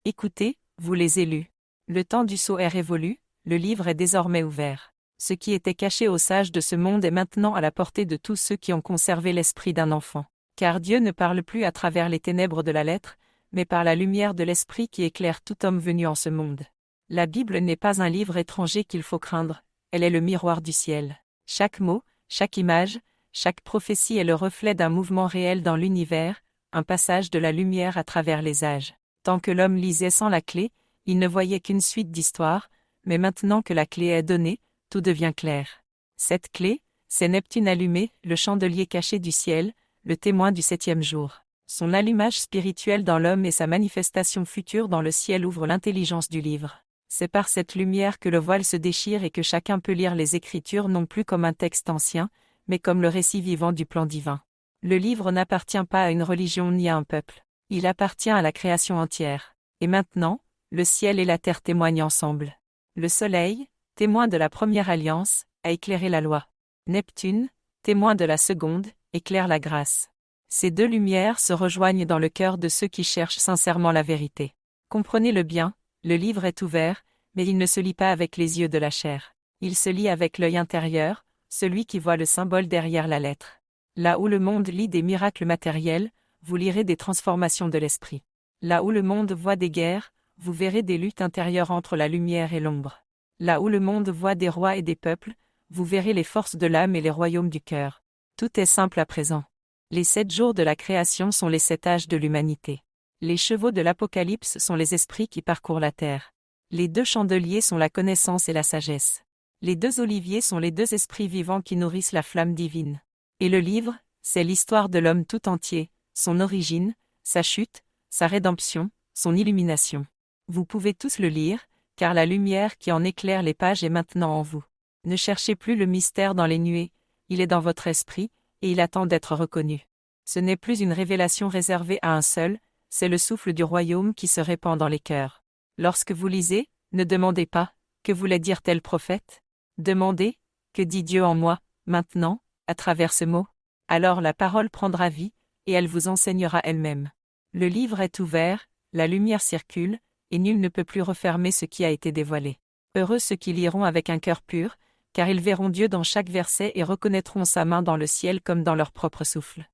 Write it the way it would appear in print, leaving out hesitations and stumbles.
Écoutez, vous les élus. Le temps du sceau est révolu, le livre est désormais ouvert. Ce qui était caché aux sages de ce monde est maintenant à la portée de tous ceux qui ont conservé l'esprit d'un enfant. Car Dieu ne parle plus à travers les ténèbres de la lettre, mais par la lumière de l'esprit qui éclaire tout homme venu en ce monde. La Bible n'est pas un livre étranger qu'il faut craindre, elle est le miroir du ciel. Chaque mot, chaque image, chaque prophétie est le reflet d'un mouvement réel dans l'univers, un passage de la lumière à travers les âges. Tant que l'homme lisait sans la clé, il ne voyait qu'une suite d'histoires, mais maintenant que la clé est donnée, tout devient clair. Cette clé, c'est Neptune allumé, le chandelier caché du ciel, le témoin du 7e jour. Son allumage spirituel dans l'homme et sa manifestation future dans le ciel ouvrent l'intelligence du livre. C'est par cette lumière que le voile se déchire et que chacun peut lire les Écritures non plus comme un texte ancien, mais comme le récit vivant du plan divin. Le livre n'appartient pas à une religion ni à un peuple. Il appartient à la création entière. Et maintenant, le ciel et la terre témoignent ensemble. Le soleil, témoin de la première alliance, a éclairé la loi. Neptune, témoin de la seconde, éclaire la grâce. Ces deux lumières se rejoignent dans le cœur de ceux qui cherchent sincèrement la vérité. Comprenez-le bien, le livre est ouvert, mais il ne se lit pas avec les yeux de la chair. Il se lit avec l'œil intérieur, celui qui voit le symbole derrière la lettre. Là où le monde lit des miracles matériels, vous lirez des transformations de l'esprit. Là où le monde voit des guerres, vous verrez des luttes intérieures entre la lumière et l'ombre. Là où le monde voit des rois et des peuples, vous verrez les forces de l'âme et les royaumes du cœur. Tout est simple à présent. Les 7 jours de la création sont les 7 âges de l'humanité. Les chevaux de l'Apocalypse sont les esprits qui parcourent la terre. Les 2 chandeliers sont la connaissance et la sagesse. Les 2 oliviers sont les 2 esprits vivants qui nourrissent la flamme divine. Et le livre, c'est l'histoire de l'homme tout entier, son origine, sa chute, sa rédemption, son illumination. Vous pouvez tous le lire, car la lumière qui en éclaire les pages est maintenant en vous. Ne cherchez plus le mystère dans les nuées, il est dans votre esprit, et il attend d'être reconnu. Ce n'est plus une révélation réservée à un seul, c'est le souffle du royaume qui se répand dans les cœurs. Lorsque vous lisez, ne demandez pas, que voulait dire tel prophète? Demandez, que dit Dieu en moi, maintenant, à travers ce mot? Alors la parole prendra vie, et elle vous enseignera elle-même. Le livre est ouvert, la lumière circule, et nul ne peut plus refermer ce qui a été dévoilé. Heureux ceux qui liront avec un cœur pur, car ils verront Dieu dans chaque verset et reconnaîtront sa main dans le ciel comme dans leur propre souffle.